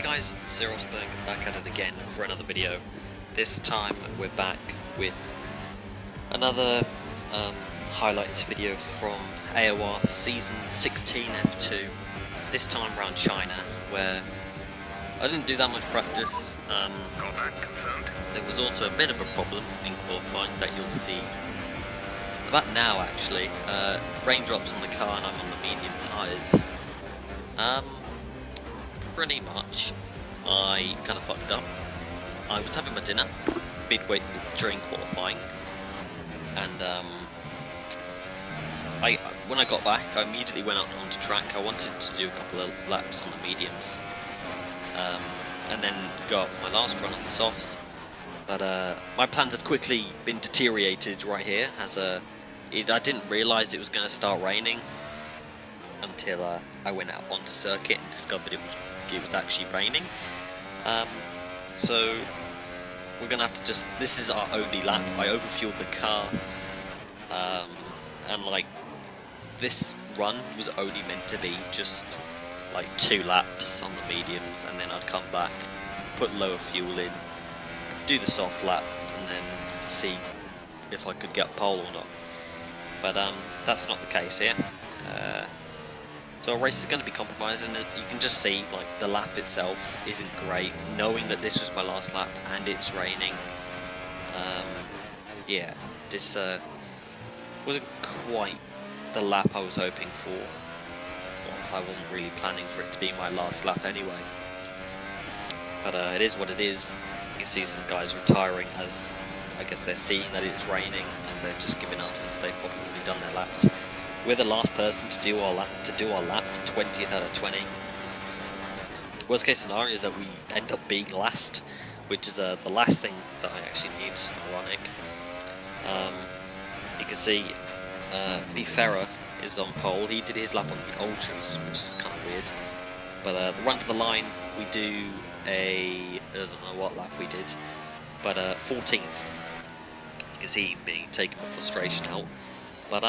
guys, CRL Rosberg back at it again for another video. This time we're back with another highlights video from AOR Season 16 F2. This time around China, where I didn't do that much practice. There was also a bit of a problem in qualifying that you'll see about now actually. Raindrops on the car and I'm on the medium tyres. Pretty much, I kind of fucked up. I was having my dinner midway during qualifying, and when I got back, I immediately went out onto track. I wanted to do a couple of laps on the mediums, and then go out for my last run on the softs. But my plans have quickly been deteriorated right here, as I didn't realise it was going to start raining until I went out onto circuit and discovered it was actually raining. So we're gonna have to this is our only lap. I overfueled the car, and like this run was only meant to be just like 2 laps on the mediums, and then I'd come back, put lower fuel in, do the soft lap, and then see if I could get pole or not. But that's not the case here. So our race is going to be compromised, and you can just see like the lap itself isn't great, knowing that this was my last lap and it's raining. Yeah, this wasn't quite the lap I was hoping for. Well, I wasn't really planning for it to be my last lap anyway. But it is what it is. You can see some guys retiring as I guess they're seeing that it's raining and they've just given up since they've probably done their laps. We're the last person to do our lap, 20th out of 20. Worst case scenario is that we end up being last, which is the last thing that I actually need. Ironic. You can see B. Ferrer is on pole. He did his lap on the ultras, which is kind of weird. But the run to the line, we do I don't know what lap we did, but 14th. You can see me taking my frustration out. But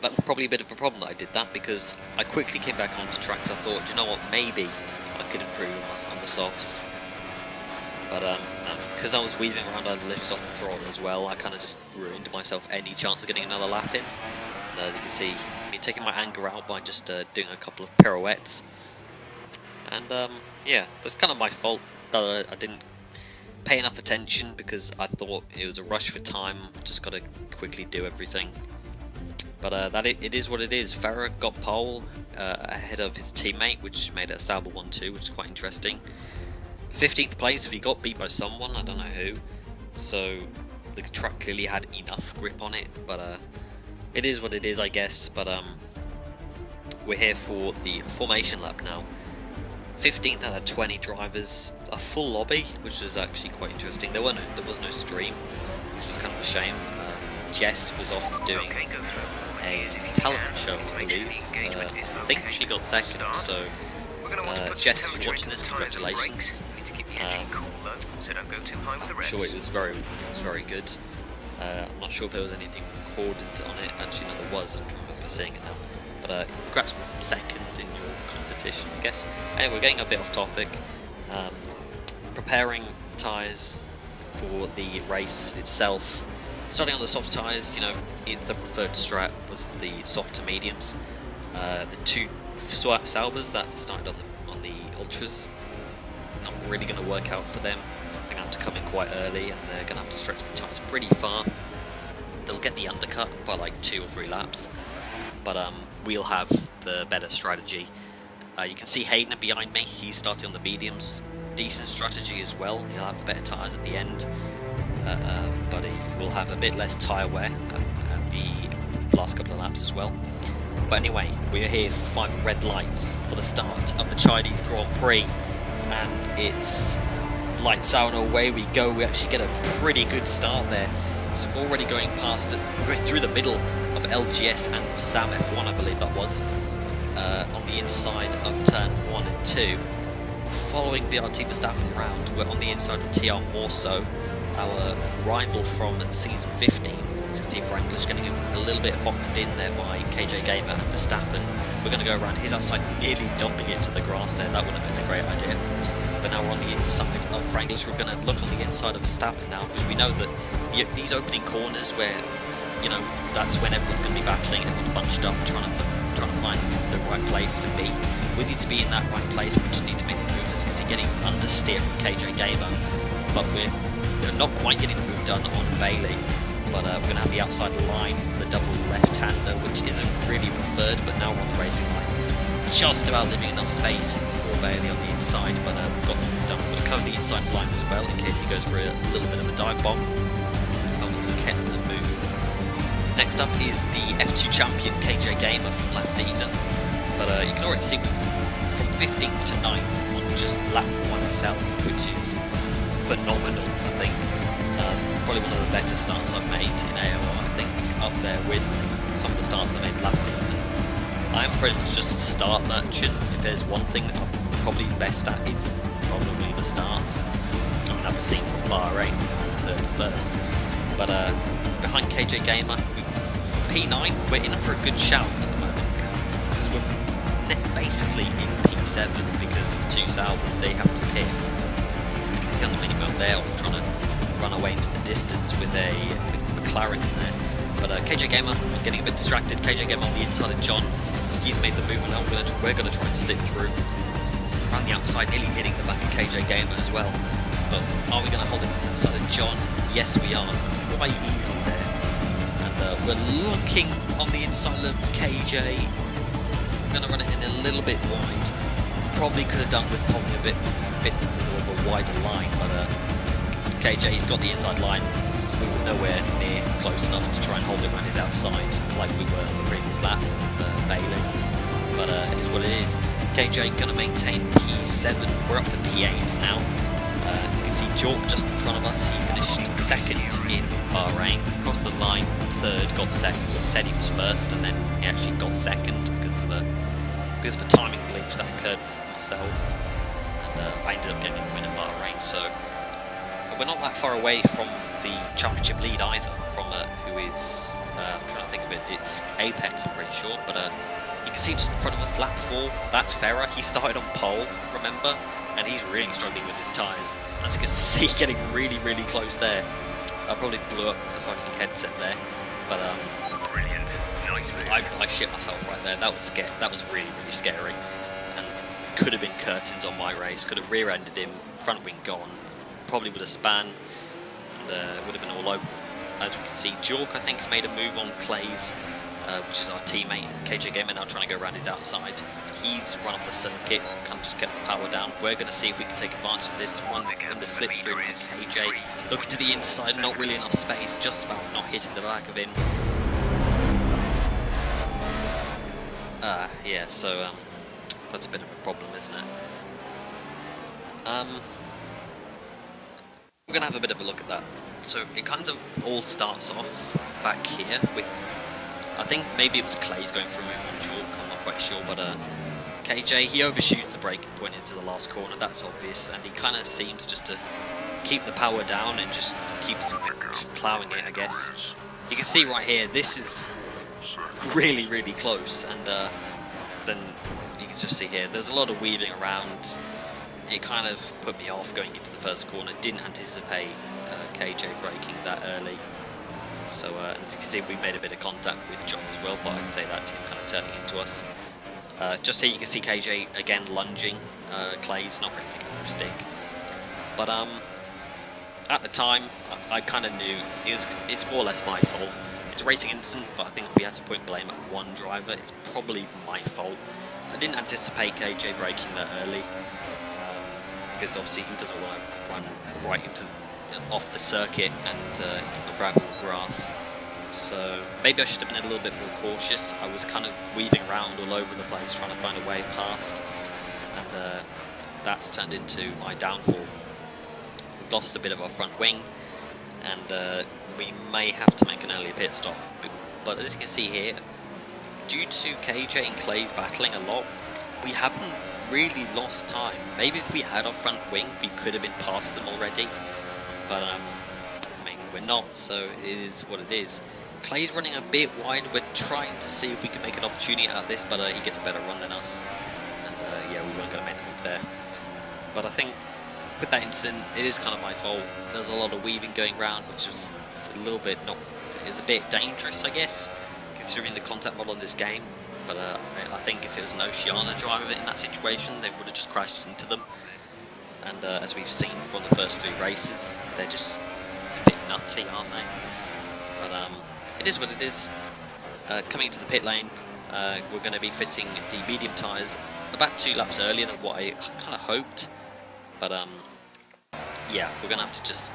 that was probably a bit of a problem that I did that, because I quickly came back onto track because I thought, you know what, maybe I could improve on the softs. But because I was weaving around, I lifted off the throttle as well. I kind of just ruined myself any chance of getting another lap in. And as you can see, me taking my anger out by just doing a couple of pirouettes. And yeah, that's kind of my fault that I didn't pay enough attention, because I thought it was a rush for time. Just got to quickly do everything. But it is what it is. Ferrer got pole ahead of his teammate, which made it a stable 1-2, which is quite interesting. 15th place, we got beat by someone, I don't know who. So the track clearly had enough grip on it, but it is what it is, I guess. But we're here for the formation lap now. 15th out of 20 drivers, a full lobby, which was actually quite interesting. There was no stream, which was kind of a shame. Jess was off doing a talent show, I believe. I think she got second, so Jess, if you're watching this, congratulations. I'm sure it was very good. I'm not sure if there was anything recorded on it. Actually, no, there was. I don't remember seeing it now. But congrats on second in your competition, I guess. Anyway, we're getting a bit off topic. Preparing the tyres for the race itself. Starting on the soft tyres, you know, it's the preferred strat was the soft to mediums. The 2 Saubers that started on the ultras, not really going to work out for them. They're going to have to come in quite early, and they're going to have to stretch the tyres pretty far. They'll get the undercut by like 2 or 3 laps, but we'll have the better strategy. You can see Hayden behind me. He's starting on the mediums. Decent strategy as well. He'll have the better tyres at the end. But he will have a bit less tyre wear at the last couple of laps as well. But anyway, we're here for 5 red lights for the start of the Chinese Grand Prix, and it's lights out and away we go. We actually get a pretty good start there. So we're already going past it. We're going through the middle of LGS and Sam F1, I believe that was, on the inside of turn 1 and 2. Following VRT Verstappen round, we're on the inside of TR Morso, our rival from season 15, As you can see, Franklin's getting a little bit boxed in there by KJ Gamer and Verstappen. We're going to go around his outside, nearly dumping it to the grass there. That would have been a great idea. But now we're on the inside of Franklin's. We're going to look on the inside of Verstappen now, because we know that these opening corners where, you know, that's when everyone's going to be battling, everyone's bunched up, trying to find the right place to be. We need to be in that right place. We just need to make the moves. As you can see, getting understeer from KJ Gamer, but we're not quite getting the move done on Bailey. But we're going to have the outside line for the double left-hander, which isn't really preferred, but now we're on the racing line. Just about leaving enough space for Bailey on the inside, but we've got the move done. We're going to cover the inside line as well, in case he goes for a little bit of a dive bomb, but we've kept the move. Next up is the F2 champion, KJ Gamer, from last season, but you can already see from 15th to 9th on just lap 1 himself, which is phenomenal, I think. Probably one of the better starts I've made in AOR, I think, up there with some of the starts I made last season. I'm pretty much just a start merchant. If there's one thing that I'm probably best at, it's probably the starts. I mean, that was seen from Bahrain, 3rd to 1st. But behind KJ Gamer, P9, we're in for a good shout at the moment, because we're basically in P7, because the two Saubers, they have to pit. You can see on the minimap there, off trying to run away into the distance with a McLaren in there. But KJ Gamer getting a bit distracted. KJ Gamer on the inside of John. He's made the movement now. We're going to try and slip through around the outside, nearly hitting the back of KJ Gamer as well. But are we going to hold it on the inside of John? Yes, we are. Quite easily there. And we're looking on the inside of KJ. Going to run it in a little bit wide. Probably could have done with holding a bit more of a wider line, but KJ, he's got the inside line. We were nowhere near close enough to try and hold it around his outside like we were on the previous lap with Bailey. But it is what it is. KJ going to maintain P7. We're up to P8 now. You can see Jork just in front of us. He finished 2nd in Bahrain. Crossed the line 3rd, got 2nd. Said he was 1st, and then he actually got 2nd because of a timing glitch that occurred with myself. And I ended up getting the win in Bahrain. So we're not that far away from the championship lead either, from who is, I'm trying to think of it, it's Apex, I'm pretty sure, but you can see just in front of us, lap 4, that's Ferrer. He started on pole, remember, and he's really struggling with his tyres. As you can see, getting really, really close there. I probably blew up the fucking headset there, but brilliant, nice move. I shit myself right there. That was really, really scary, and could have been curtains on my race, could have rear-ended him, front wing gone. Probably would have span, and would have been all over. As we can see, Jork, I think, has made a move on Clay's, which is our teammate. KJ Gamer now trying to go around his outside. He's run off the circuit, kind of just kept the power down. We're going to see if we can take advantage of this one in the slipstream on KJ. Looking to the inside, not really enough space, just about not hitting the back of him. Yeah, so that's a bit of a problem, isn't it? We're going to have a bit of a look at that. So it kind of all starts off back here with, I think maybe it was Clay's going for a move on Jork, I'm not quite sure, but KJ, he overshoots the braking point into the last corner, that's obvious, and he kind of seems just to keep the power down and just keeps ploughing it, I guess. You can see right here, this is really, really close, and then you can just see here, there's a lot of weaving around. It kind of put me off going into the first corner. Didn't anticipate KJ braking that early. So as you can see, we made a bit of contact with John as well, but I'd say that's him kind of turning into us. Just here you can see KJ again lunging. Clay's not really making a stick. But at the time, I kind of knew it's more or less my fault. It's a racing incident, but I think if we had to point blame at one driver, it's probably my fault. I didn't anticipate KJ braking that early. Because obviously he doesn't want to run right into off the circuit and into the gravel or grass. So maybe I should have been a little bit more cautious. I was kind of weaving around all over the place trying to find a way past, and that's turned into my downfall. We've lost a bit of our front wing, and we may have to make an earlier pit stop. But as you can see here, due to KJ and Clay's battling a lot, we haven't really lost time. Maybe if we had our front wing, we could have been past them already, but I mean, we're not, so it is what it is. Clay's running a bit wide. We're trying to see if we can make an opportunity out of this, but he gets a better run than us. And yeah, we weren't going to make the move there. But I think with that incident, it is kind of my fault. There's a lot of weaving going around, which was a little bit it was a bit dangerous, I guess, considering the contact model in this game. But I think if it was an Oceania driver in that situation, they would have just crashed into them. And as we've seen from the first 3 races, they're just a bit nutty, aren't they? But it is what it is. Coming into the pit lane, we're going to be fitting the medium tyres about 2 laps earlier than what I kind of hoped. But yeah, we're going to have to just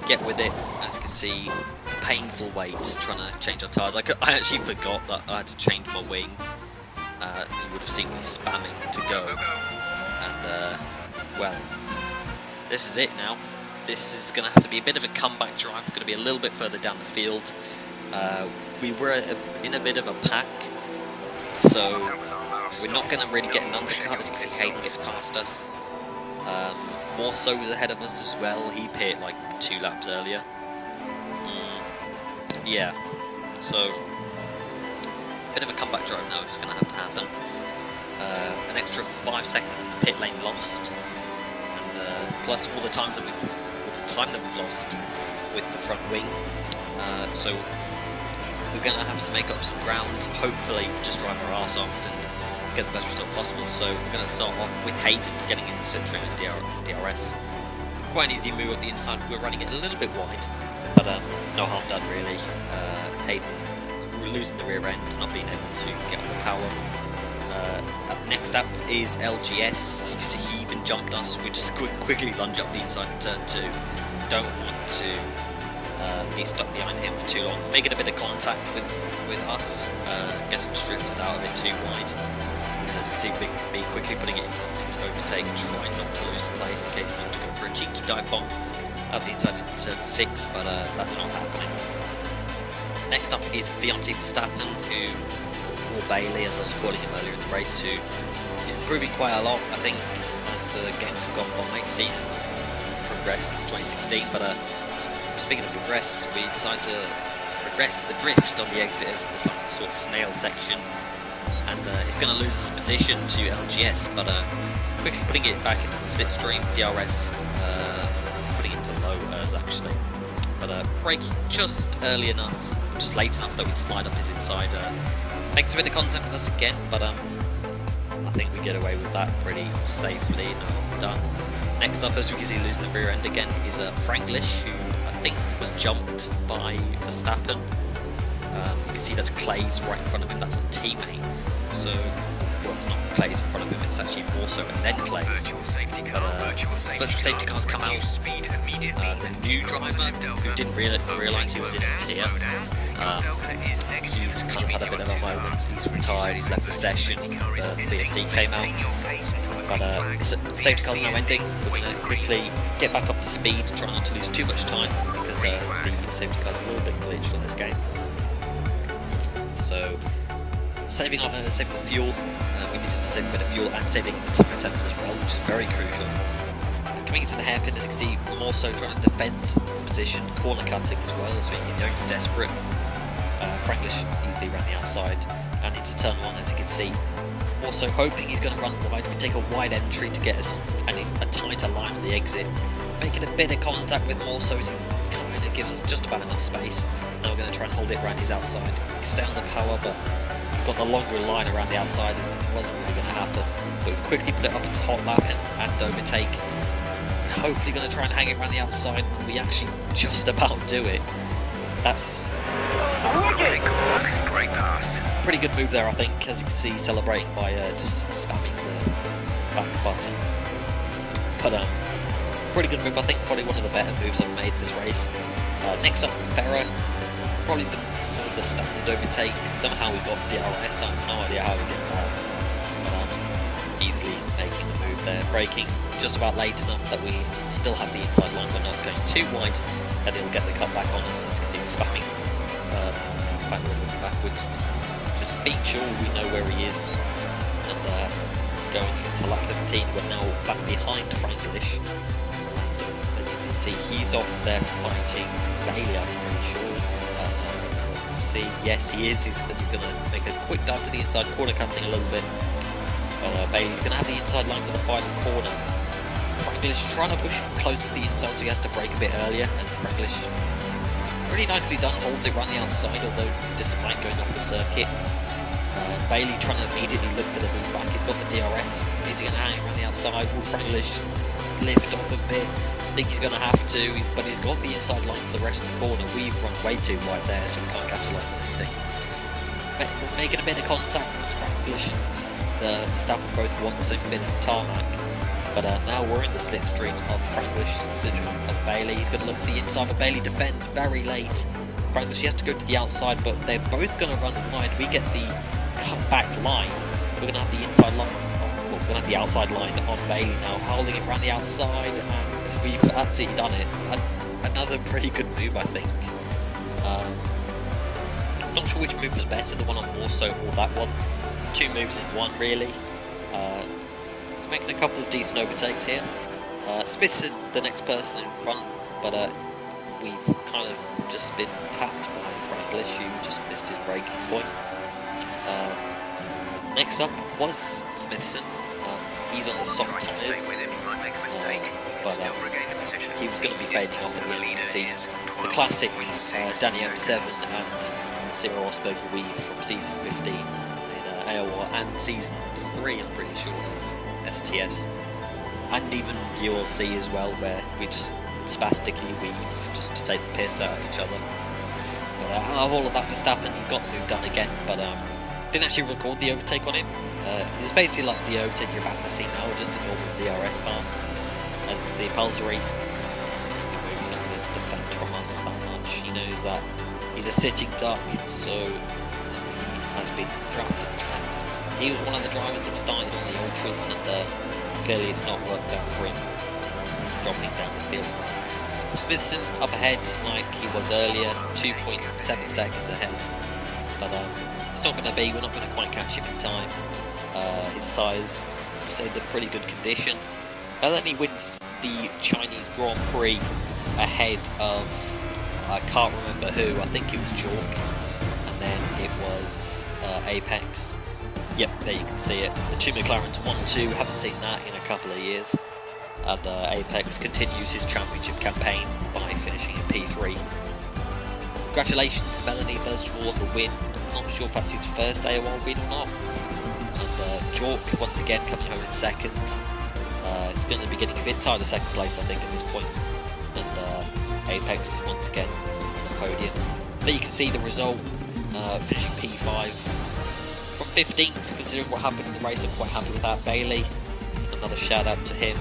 get with it. As you can see, the painful wait trying to change our tyres. I actually forgot that I had to change my wing. You would have seen me spamming to go. And well, this is it now. This is going to have to be a bit of a comeback drive. Going to be a little bit further down the field. We were in a bit of a pack, so we're not going to really get an undercut. As you can see, Hayden gets past us. More so was ahead of us as well. He pit like 2 laps earlier. Yeah, so bit of a comeback drive now is going to have to happen. An extra 5 seconds in the pit lane lost, and plus all the time that we've lost with the front wing. So we're going to have to make up some ground. Hopefully, just drive our arse off and get the best result possible. So we're going to start off with Hayden getting in the slipstream and DRS. Quite an easy move up the inside. We're running it a little bit wide, but no harm done really. Hayden losing the rear end, not being able to get on the power. Next up is LGS. You can see he even jumped us. We just quickly lunge up the inside of turn 2. Don't want to be stuck behind him for too long. Making a bit of contact with us. Guess just drifted out a bit too wide. As you can see, me quickly putting it into overtake, trying not to lose the place in case he wanted to go for a cheeky dive bomb out the inside of turn 6, but that's not happening. Next up is VRT Verstappen, or Bailey as I was calling him earlier in the race, who is improving quite a lot, I think, as the games have gone by. Seen him progress since 2016, but speaking of progress, we decided to progress the drift on the exit of this sort of snail section, and it's going to lose its position to LGS, but quickly putting it back into the slipstream, DRS, putting it to low actually, but braking just early enough, just late enough that we'd slide up his inside. Makes a bit of contact with us again, but I think we get away with that pretty safely. No, done. Next up, as we can see, losing the rear end again is Franglish, who I think was jumped by Verstappen. You can see that's Clay's right in front of him. That's a teammate. So, well, it's not Clay's in front of him. It's actually more so and then Clay's. Virtual safety cars come out. The new driver, who didn't realise he was in a tier. He's kind of had a bit of a moment. He's retired, he's left the session, the VSC came out. But the safety car's now ending. We're going to quickly get back up to speed, try not to lose too much time, because the safety car's a little bit glitched on this game. So, saving the fuel, we needed to save a bit of fuel and saving the tyre temps as well, which is very crucial. Coming into the hairpin, as you can see, more so trying to defend the position, corner cutting as well, as you're desperate. Franglish easily around the outside, and into turn 1, as you can see. Also hoping he's going to run wide. We take a wide entry to get a tighter line on the exit. Making a bit of contact with more so as he kind of gives us just about enough space. Now we're going to try and hold it around his outside. It's down the power, but we've got the longer line around the outside, and it wasn't really going to happen. But we've quickly put it up into hot lap and overtake. Hopefully going to try and hang it around the outside when we actually just about do it. That's great pass. Pretty good move there, I think, as you can see, celebrating by just spamming the back button. But pretty good move, I think, probably one of the better moves I've made this race. Next up, Ferro, probably more of the standard overtake. Somehow we got DRS, I have no idea how we did that. But easily making the move there, braking just about late enough that we still have the inside line, but not going too wide, that it'll get the cut back on us. As you can see, the spamming, the fact we're looking backwards, just being sure we know where he is, and going into lap 17, we're now back behind Franglish, and as you can see, he's off there fighting Bailey, I'm pretty sure, see, yes he is, he's going to make a quick dive to the inside, corner cutting a little bit, but Bailey's going to have the inside line for the final corner. Franglish trying to push closer to the inside, so he has to brake a bit earlier, and Franglish, pretty nicely done, holds it around the outside, although despite going off the circuit. Bailey trying to immediately look for the move back, he's got the DRS, is he going to hang around the outside? Will Franglish lift off a bit? I think he's going to have to, but he's got the inside line for the rest of the corner. We've run way too wide there, so we can't capitalise on anything. Making a bit of contact with Franglish and Verstappen both want the same bit of tarmac, but now we're in the slipstream of Franglish, of Bailey. He's going to look at the inside, but Bailey defends very late. Franglish, he has to go to the outside, but they're both going to run wide. We get the cut-back line. We're going to have the inside line, we're going to have the outside line on Bailey now, holding it around the outside, and we've absolutely done it. Another pretty good move, I think. Not sure which move was better, the one on Warsaw or that one. Two moves in one, really. Making a couple of decent overtakes here. Smith's the next person in front, but we've kind of just been tapped by Franglish, who just missed his braking point. Next up was Smithson. He's on the soft tyres, but he was going to be fading off at the end of the season. The classic Danny M7 and CRL Rosberg weave from season 15 in AOR and season 3, I'm pretty sure, of STS, and even ULC as well, where we just spastically weave just to take the piss out of each other. But out of all of that, Verstappen, he got the move done again, but didn't actually record the overtake on him. It was basically like the overtake you're about to see now, just a normal DRS pass. As you can see, Palsary, he's not going to defend from us that much. He knows that he's a sitting duck, so he has been drafted past. He was one of the drivers that started on the Ultras, and clearly it's not worked out for him, dropping down the field. Smithson up ahead like he was earlier, 2.7 seconds ahead, but it's not going to be, we're not going to quite catch him in time. His tyres stayed in pretty good condition, and then he wins the Chinese Grand Prix ahead of, I can't remember who, I think it was Jork, and then it was Apex. Yep, there you can see it. The two McLarens 1-2, haven't seen that in a couple of years. And Apex continues his championship campaign by finishing in P3. Congratulations, Melanie, first of all, on the win. I'm not sure if that's his first AOR win or not. And Jork, once again, coming home in second. It's going to be getting a bit tired of second place, I think, at this point. And Apex, once again, on the podium. There you can see the result, finishing P5. From 15th, considering what happened in the race, I'm quite happy with that. Bailey, another shout out to him.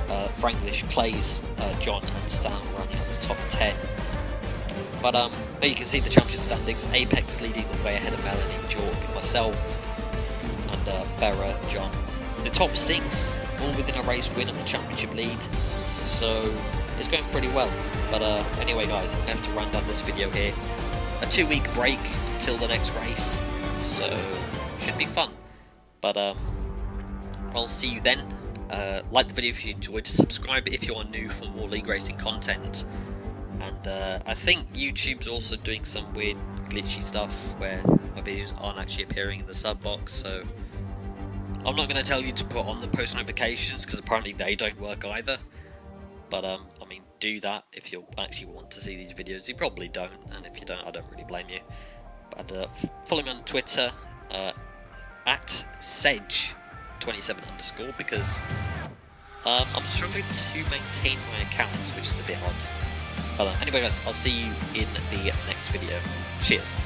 Franglish, Clays, John and Sam running on the top 10. But there you can see the championship standings. Apex leading the way ahead of Melanie, Jork, myself, and Farah, John. The top 6, all within a race win of the championship lead. So it's going pretty well. But anyway guys, I'm going to have to round up this video here. A 2-week break until the next race. So should be fun. But I'll see you then. Like the video if you enjoyed, subscribe if you are new for more league racing content, and I think YouTube's also doing some weird glitchy stuff where my videos aren't actually appearing in the sub box, so I'm not going to tell you to put on the post notifications because apparently they don't work either, but I mean, do that if you actually want to see these videos. You probably don't, and if you don't, I don't really blame you. But follow me on Twitter at Sedge27_ because I'm struggling to maintain my accounts, which is a bit odd. But anyway guys, I'll see you in the next video. Cheers.